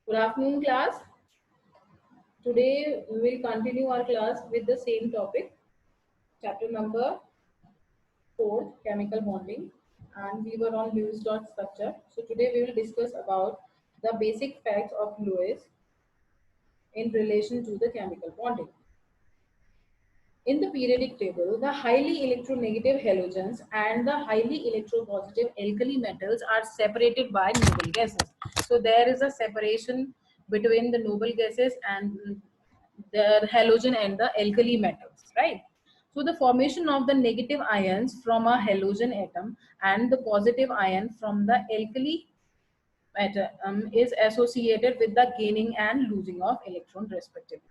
Good afternoon, class. Today we will continue our class with the same topic, chapter number 4, chemical bonding, and we were on Lewis dot structure. So today we will discuss about the basic facts of Lewis in relation to the chemical bonding. In the periodic table, the highly electronegative halogens and the highly electropositive alkali metals are separated by noble gases. So there is a separation between the noble gases and the halogen and the alkali metals, right? So the formation of the negative ions from a halogen atom and the positive ion from the alkali atom is associated with the gaining and losing of electron respectively.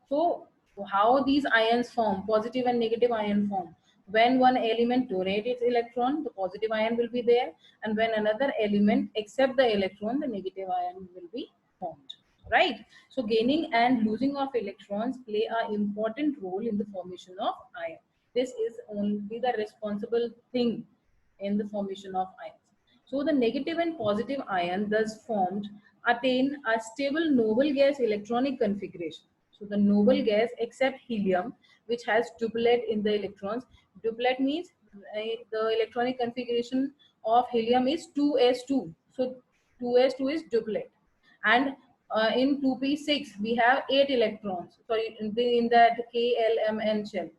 So how these ions form, positive and negative ion form? When one element donates its electron, the positive ion will be there, and when another element accept the electron, the negative ion will be formed. Right? So gaining and losing of electrons play an important role in the formation of ion. This is only the responsible thing in the formation of ions. So the negative and positive ion thus formed attain a stable noble gas electronic configuration. So the noble gas except helium, which has duplet in the electrons. Duplet means the electronic configuration of helium is 2s2. So 2s2 is duplet. And in 2p6 we have 8 electrons. So in that KLMN shell.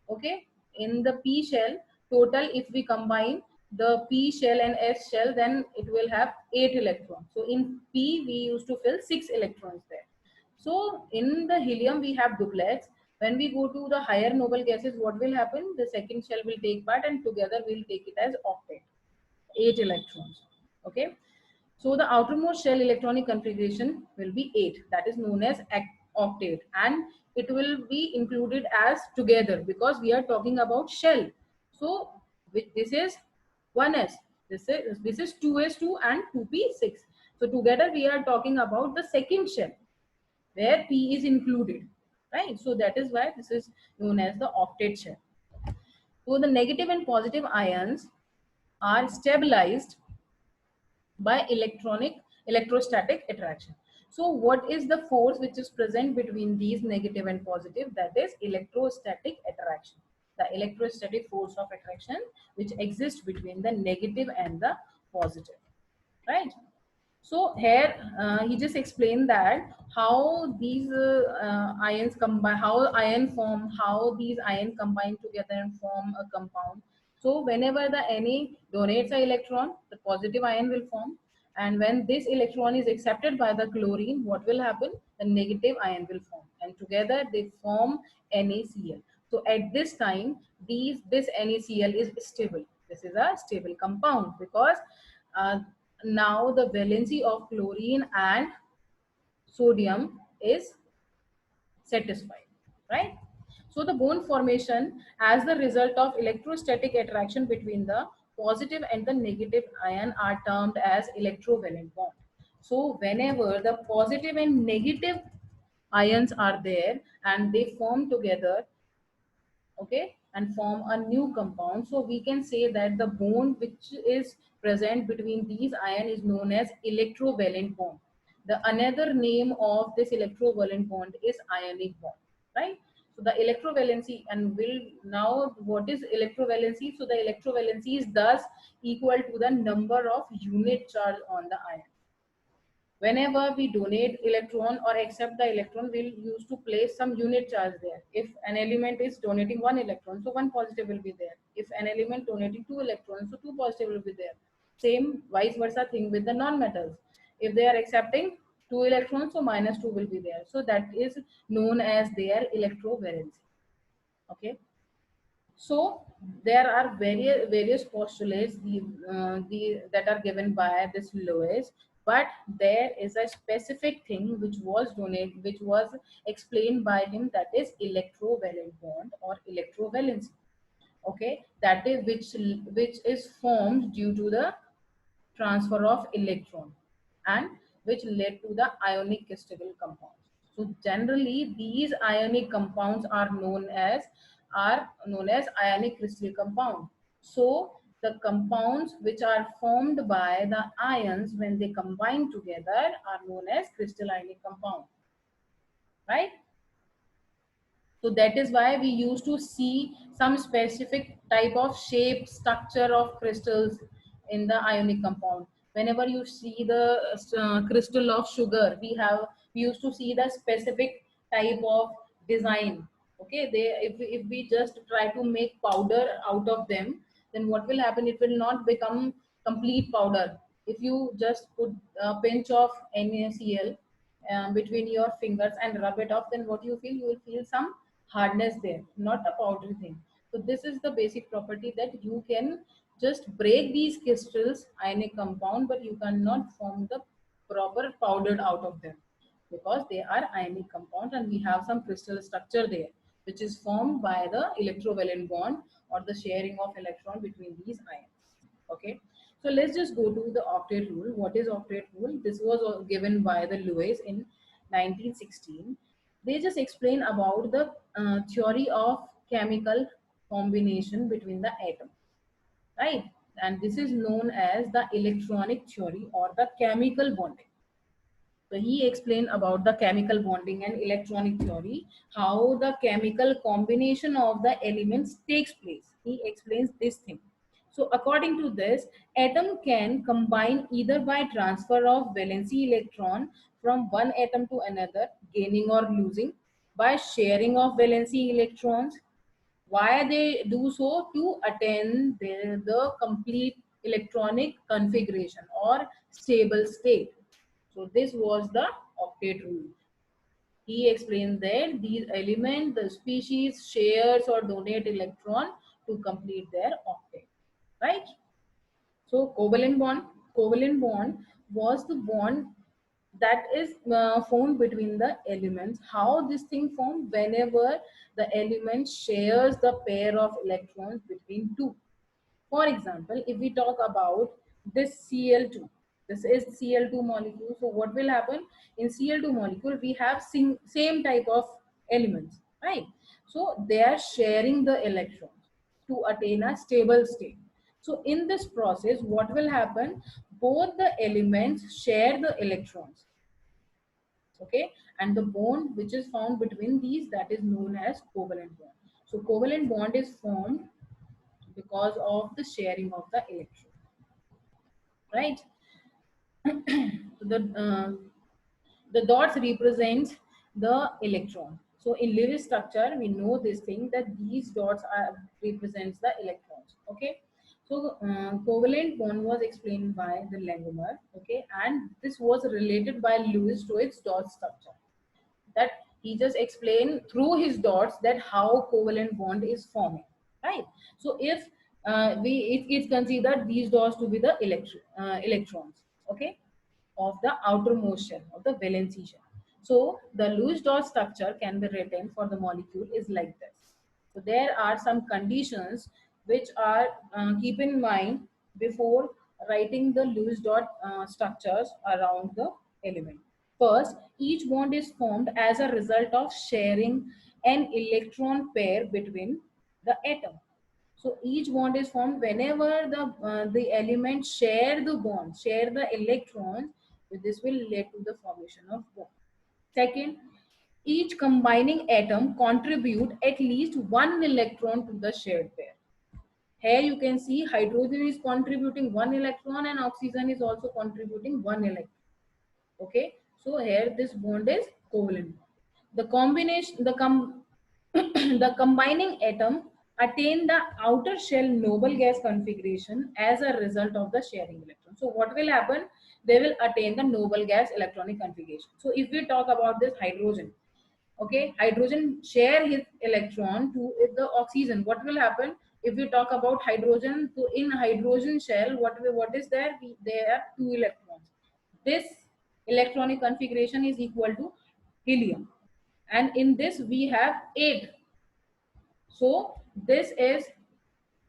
Okay. In the p shell, total if we combine the p shell and s shell, then it will have 8 electrons. So in p we used to fill 6 electrons there. So in the helium we have duplets. When we go to the higher noble gases, what will happen? The second shell will take part and together we'll take it as octet, 8 electrons. Okay. So the outermost shell electronic configuration will be 8. That is known as octet, and it will be included as together because we are talking about shell. So this is 1s, this is 2s2 and 2p6. So together we are talking about the second shell where p is included, right? So that is why this is known as the octet shell. So the negative and positive ions are stabilized by electrostatic attraction. So what is the force which is present between these negative and positive? That is electrostatic attraction, the electrostatic force of attraction which exists between the negative and the positive, right? So here he just explained that how these ions combine, how ion form, how these ion combine together and form a compound. So whenever the Na donates an electron, the positive ion will form, and when this electron is accepted by the chlorine, what will happen? The negative ion will form, and together they form NaCl. So at this time, this NaCl is stable. This is a stable compound because uh, now the valency of chlorine and sodium is satisfied, right? So the bone formation as the result of electrostatic attraction between the positive and the negative ion are termed as electrovalent bond. So whenever the positive and negative ions are there and they form together, okay, and form a new compound, so we can say that the bond which is present between these ions is known as electrovalent bond. The another name of this electrovalent bond is ionic bond, right? So the electrovalency, and will now what is electrovalency? So the electrovalency is thus equal to the number of unit charge on the ion. Whenever we donate electron or accept the electron, we'll use to place some unit charge there. If an element is donating 1 electron, so 1 positive will be there. If an element donating 2 electrons, so 2 positive will be there. Same vice versa thing with the non-metals. If they are accepting 2 electrons, so -2 will be there. So that is known as their electrovalency. Okay. So there are various postulates that are given by this Lewis, but there is a specific thing which was explained by him, that is electrovalent bond or electrovalency. Okay, that is which is formed due to the transfer of electron and which led to the ionic crystal compounds. So generally these ionic compounds are known as ionic crystal compound. So the compounds which are formed by the ions when they combine together are known as crystal ionic compound, right? So that is why we used to see some specific type of shape, structure of crystals in the ionic compound. Whenever you see the crystal of sugar, we used to see the specific type of design. Okay, if we just try to make powder out of them, then what will happen? It will not become complete powder. If you just put a pinch of NaCl between your fingers and rub it off, then what you feel? You will feel some hardness there, not a powdery thing. So this is the basic property, that you can just break these crystals ionic compound, but you cannot form the proper powdered out of them, because they are ionic compounds and we have some crystal structure there, which is formed by the electrovalent bond or the sharing of electron between these ions. Okay, so let's just go to the octet rule. What is octet rule? This was given by the Lewis in 1916. They just explain about the theory of chemical combination between the atom, right? And this is known as the electronic theory or the chemical bonding. So he explained about the chemical bonding and electronic theory, how the chemical combination of the elements takes place. He explains this thing. So according to this, atom can combine either by transfer of valency electron from one atom to another, gaining or losing, by sharing of valency electrons. Why they do so? To attain the complete electronic configuration or stable state. So this was the octet rule. He explains that these elements, the species shares or donate electron to complete their octet, right? So covalent bond was the bond that is formed between the elements. How this thing formed? Whenever the element shares the pair of electrons between two. For example, if we talk about this Cl2, this is Cl2 molecule. So what will happen? In Cl2 molecule, we have same type of elements, right? So they are sharing the electrons to attain a stable state. So in this process, what will happen? Both the elements share the electrons, okay? And the bond which is found between these, that is known as covalent bond. So covalent bond is formed because of the sharing of the electron, right? So the dots represent the electron. So in Lewis structure, we know this thing, that these dots are represents the electrons. Okay. So covalent bond was explained by the Langmuir. Okay, and this was related by Lewis to its dot structure. That he just explained through his dots that how covalent bond is forming, right? So if it's considered these dots to be the electrons, okay, of the outermost shell of the valency shell. So the Lewis dot structure can be written for the molecule is like this. So there are some conditions which are keep in mind before writing the Lewis dot structures around the element. First, each bond is formed as a result of sharing an electron pair between the atom. So each bond is formed whenever the elements share the bond, share the electrons. This will lead to the formation of bond. Second, each combining atom contribute at least one electron to the shared pair. Here you can see hydrogen is contributing one electron and oxygen is also contributing one electron. Okay, so here this bond is covalent. The combination, the combining atom attain the outer shell noble gas configuration as a result of the sharing electron. So what will happen? They will attain the noble gas electronic configuration. So if we talk about this hydrogen, okay, hydrogen share his electron to the oxygen. What will happen if we talk about hydrogen? So in hydrogen shell, what is there? There are two electrons. This electronic configuration is equal to helium, and in this we have 8. So this is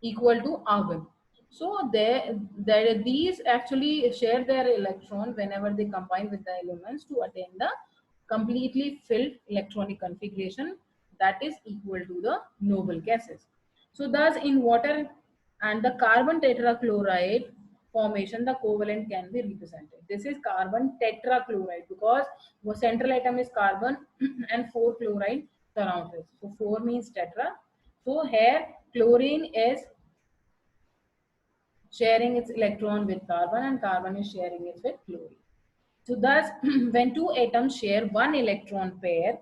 equal to argon. So these actually share their electron whenever they combine with the elements to attain the completely filled electronic configuration that is equal to the noble gases. So thus in water, and the carbon tetrachloride formation, the covalent can be represented. This is carbon tetrachloride because the central atom is carbon and 4 chloride surrounds it. So 4 means tetra. So here chlorine is sharing its electron with carbon and carbon is sharing it with chlorine. So thus, when two atoms share one electron pair,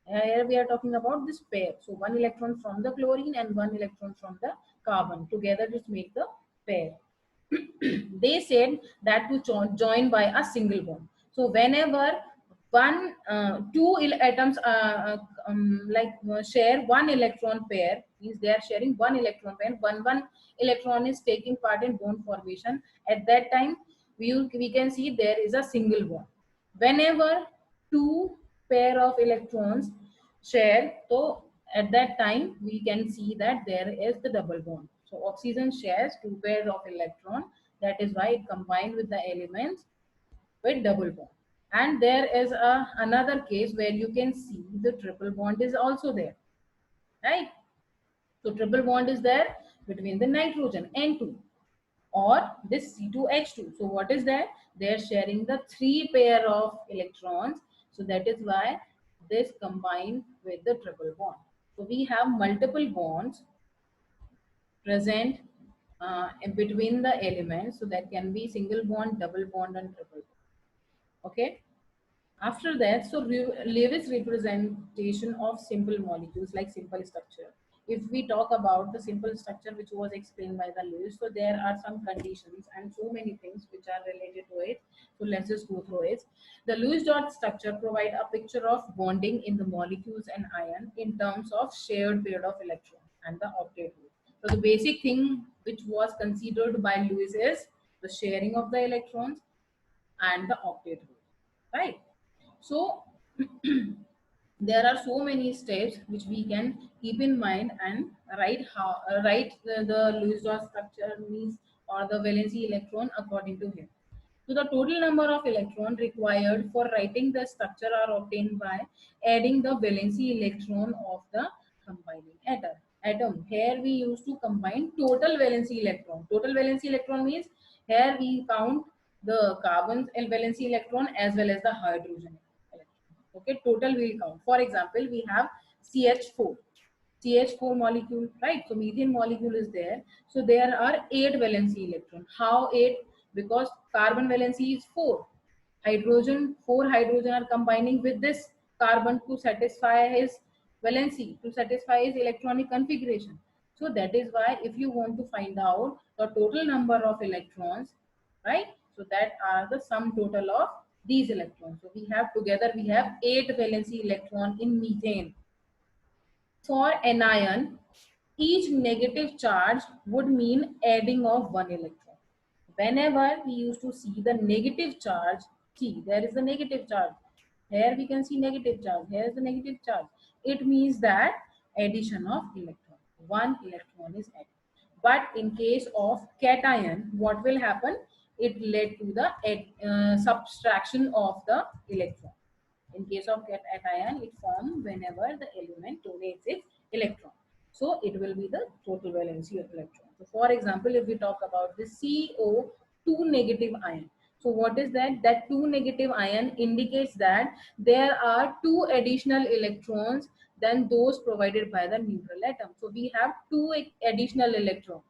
here we are talking about this pair. So one electron from the chlorine and one electron from the carbon. Together just make the pair. They said that to join by a single bond. So whenever two atoms share one electron pair, means they are sharing one electron pair, one electron is taking part in bond formation. At that time, we can see there is a single bond. Whenever two pair of electrons share, so at that time we can see that there is the double bond. So oxygen shares two pairs of electron, that is why it combined with the elements with double bond. And there is another case where you can see the triple bond is also there, right? So triple bond is there between the nitrogen N2 or this C2H2. So what is that? They are sharing the three pair of electrons. So that is why this combined with the triple bond. So we have multiple bonds present in between the elements. So that can be single bond, double bond and triple bond. Okay. After that, so Lewis representation of simple molecules like simple structure. If we talk about the simple structure which was explained by the Lewis, so there are some conditions and so many things which are related to it. So let's just go through it. The Lewis dot structure provide a picture of bonding in the molecules and ion in terms of shared pair of electrons and the octet rule. So the basic thing which was considered by Lewis is the sharing of the electrons and the octet rule, right? So there are so many steps which we can keep in mind and write the Lewis dot structure means or the valency electron according to him. So the total number of electrons required for writing the structure are obtained by adding the valency electron of the combining atom. Here we used to combine total valency electron. Total valency electron means here we count the carbon valency electron as well as the hydrogen electron. Okay, total will count. For example, we have CH4. CH4 molecule, right? So methane molecule is there. So there are 8 valency electron. How 8? Because carbon valency is 4. Hydrogen, 4 hydrogen are combining with this carbon to satisfy his valency, to satisfy his electronic configuration. So that is why if you want to find out the total number of electrons, right? So that are the sum total of these electrons. So we have together, we have 8 valency electron in methane. For anion, each negative charge would mean adding of one electron. Whenever we used to see the negative charge, see there is a negative charge. Here we can see negative charge. Here is the negative charge. It means that addition of electron. One electron is added. But in case of cation, what will happen? It led to the subtraction of the electron. In case of cation, it forms whenever the element donates its electron. So it will be the total valency of electron. So for example, if we talk about the CO2 negative ion. So what is that? That 2 negative ion indicates that there are 2 additional electrons than those provided by the neutral atom. So we have 2 additional electrons,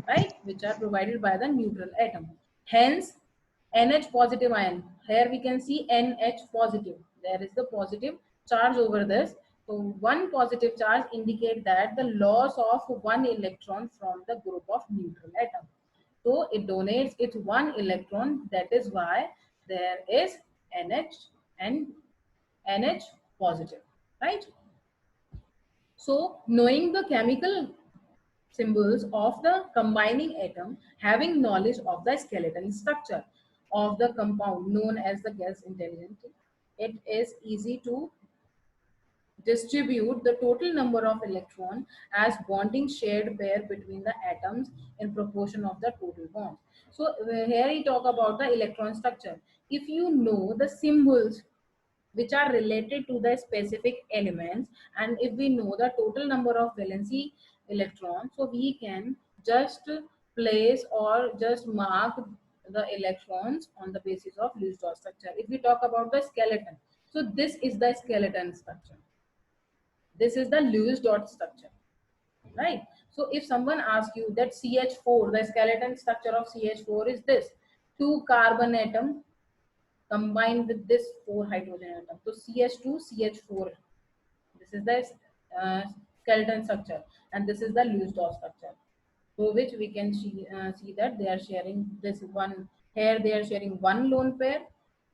right, which are provided by the neutral atom. Hence, NH positive ion. Here we can see NH positive. There is the positive charge over this. So one positive charge indicates that the loss of one electron from the group of neutral atom. So it donates its one electron. That is why there is NH and NH positive, right? So knowing the chemical symbols of the combining atom, having knowledge of the skeletal structure of the compound known as the gas intelligent, it is easy to distribute the total number of electron as bonding shared pair between the atoms in proportion of the total bonds. So here we talk about the electron structure. If you know the symbols which are related to the specific elements, and if we know the total number of valency electrons, so we can just place or just mark the electrons on the basis of Lewis dot structure. If we talk about the skeleton, so this is the skeleton structure. This is the Lewis dot structure, right? So if someone asks you that CH4, the skeleton structure of CH4 is this: two carbon atom combined with this four hydrogen atom. So CH2, CH4. This is the uh, skeleton structure, and this is the Lewis dot structure. So which we can see that they are sharing this one here. They are sharing one lone pair,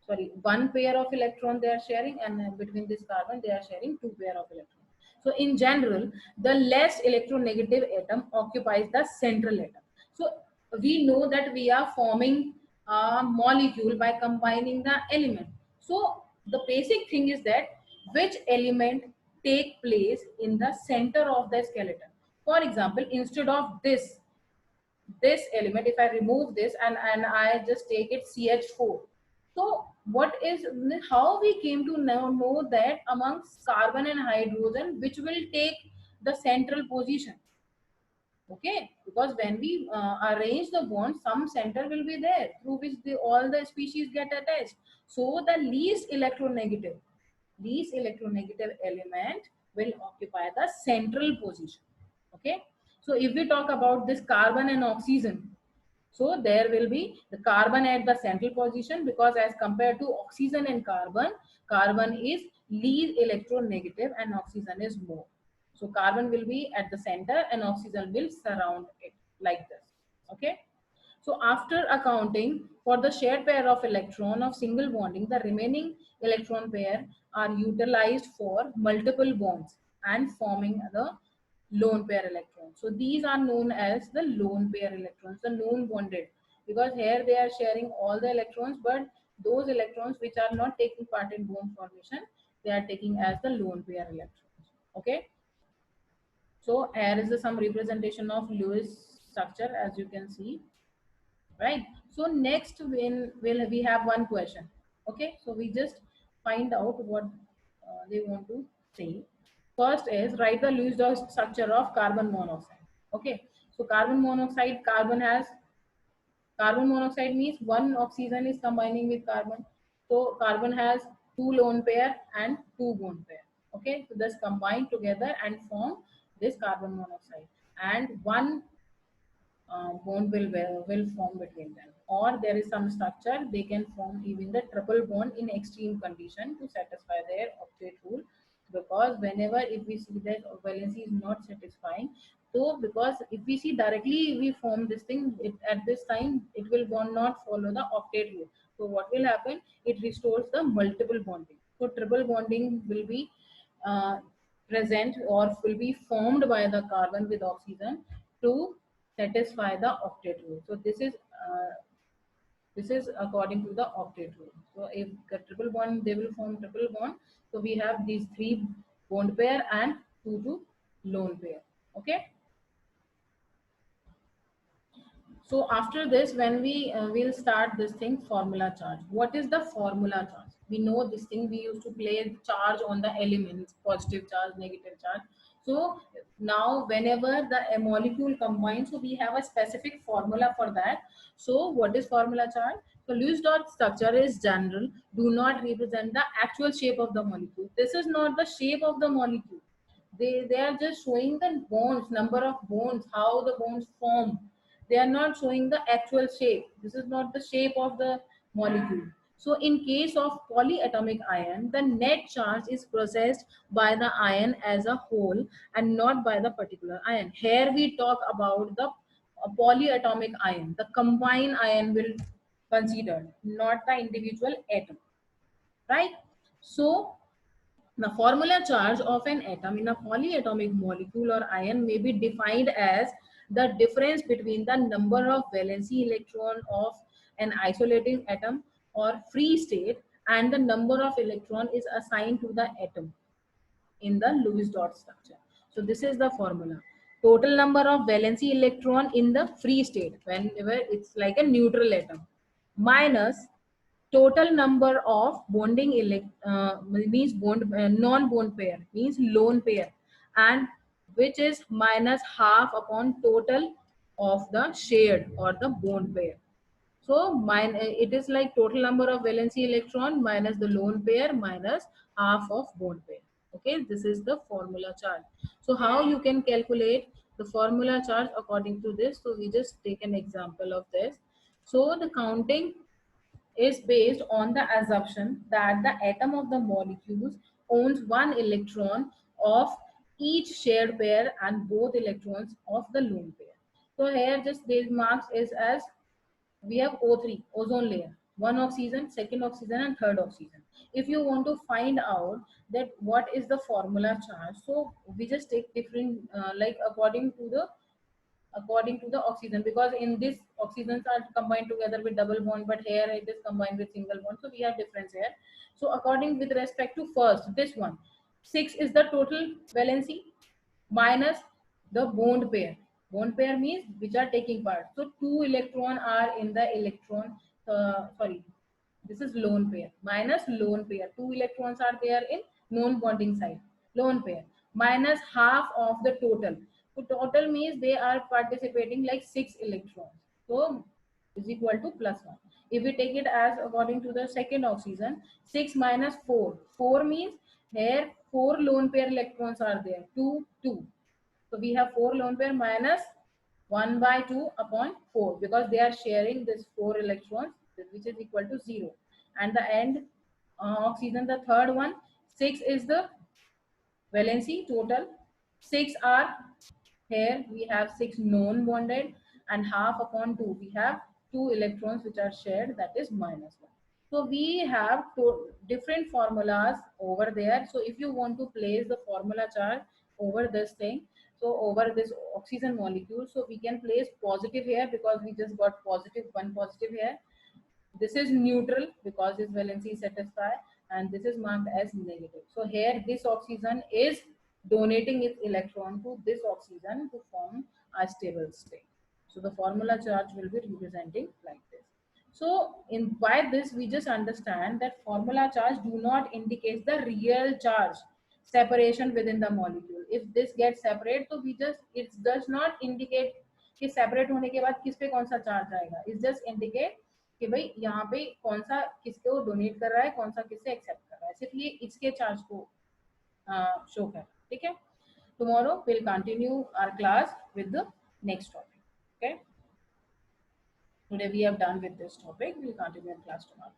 sorry, one pair of electron they are sharing, and between this carbon they are sharing two pair of electrons. So in general, the less electronegative atom occupies the central atom. So we know that we are forming a molecule by combining the element. So the basic thing is that which element take place in the center of the skeleton. For example, instead of this element, if I remove this and I just take it CH4. So what is, how we came to know that amongst carbon and hydrogen, which will take the central position? Okay, because when we arrange the bond, some center will be there through which all the species get attached. So the least electronegative element will occupy the central position. Okay, so if we talk about this carbon and oxygen, so there will be the carbon at the central position, because as compared to oxygen and carbon is least electronegative and oxygen is more. So carbon will be at the center and oxygen will surround it like this. Okay. So after accounting for the shared pair of electron of single bonding, the remaining electron pair are utilized for multiple bonds and forming the lone pair electrons. So these are known as the lone pair electrons, the non bonded, because here they are sharing all the electrons, but those electrons which are not taking part in bond formation, they are taking as the lone pair electrons. Okay. So here is some representation of Lewis structure, as you can see, right? So next will we have one question. Okay, so we just find out what they want to say. First is write the Lewis dot structure of carbon monoxide. Okay, so carbon monoxide, carbon monoxide means one oxygen is combining with carbon. So carbon has two lone pair and two bond pair. Okay, so this combine together and form this carbon monoxide, and one bond will form between them, or there is some structure they can form even the triple bond in extreme condition to satisfy their octet rule. Because whenever if we see that valency is not satisfying, so because if we see directly we form this thing, at this time it will not follow the octet rule. So what will happen, it restores the multiple bonding. So triple bonding will be uh, present or will be formed by the carbon with oxygen to satisfy the octet rule. So this is according to the octet rule. So if the triple bond, they will form triple bond. So we have these three bond pair and two lone pair. Okay. So after this, when we will start this thing, formula charge. What is the formula charge? We know this thing. We used to play charge on the elements, positive charge, negative charge. So now whenever the a molecule combines, so we have a specific formula for that. So what is formula charge? So Lewis dot structure is general, do not represent the actual shape of the molecule. This is not the shape of the molecule. They are just showing the bonds, number of bonds, how the bonds form. They are not showing the actual shape. This is not the shape of the molecule. So in case of polyatomic ion, the net charge is processed by the ion as a whole and not by the particular ion. Here we talk about the polyatomic ion. The combined ion will considered, not the individual atom, right? So the formula charge of an atom in a polyatomic molecule or ion may be defined as the difference between the number of valency electron of an isolating atom or free state and the number of electron is assigned to the atom in the Lewis dot structure. So this is the formula. Total number of valency electron in the free state, whenever it's like a neutral atom, minus total number of bonding means non-bond pair, means lone pair, and which is minus half upon total of the shared or the bond pair. So it is like total number of valency electron minus the lone pair minus half of bond pair. Okay, this is the formula charge. So how you can calculate the formula charge according to this? So we just take an example of this. So the counting is based on the assumption that the atom of the molecules owns one electron of each shared pair and both electrons of the lone pair. So here just these marks is as we have O3, ozone layer, one oxygen, second oxygen, and third oxygen. If you want to find out that what is the formula charge, so we just take different like according to the oxygen, because in this oxygens are combined together with double bond, but here it is combined with single bond, so we have difference here. So according with respect to first this one, 6 is the total valency minus the bond pair means which are taking part, so two electron are in the electron sorry, this is lone pair minus lone pair, two electrons are there in non bonding side, lone pair minus half of the total. So total means they are participating like 6 electrons, so is equal to plus 1. If we take it as according to the second oxygen, 6 minus 4, 4 means here 4 lone pair electrons are there, 2 2. So we have 4 lone pair minus 1 by 2 upon 4, because they are sharing this 4 electrons, which is equal to 0. And the end oxygen, the third one, 6 is the valency total. 6 are here, we have 6 non bonded, and half upon 2 we have 2 electrons which are shared, that is minus 1. So we have different formulas over there. So if you want to place the formula charge over this thing, so over this oxygen molecule, so we can place positive here because we just got positive, one positive here. This is neutral because its valency is satisfied, and this is marked as negative. So here this oxygen is donating its electron to this oxygen to form a stable state. So the formula charge will be representing like this. So in by this we just understand that formula charge do not indicate the real charge separation within the molecule. If this gets separate, तो we just it does not indicate कि separate होने के बाद किस पे कौन सा charge आएगा. It just indicate कि भाई यहाँ पे कौन सा किसको डोनेट कर रहा है, कौन सा किससे एक्सेप्ट कर रहा है, सिर्फ ये इसके चार्ज को शो कर. ठीक है. Tomorrow we'll continue our class with the next topic. Okay. Today we have done with this topic. We'll continue in class tomorrow.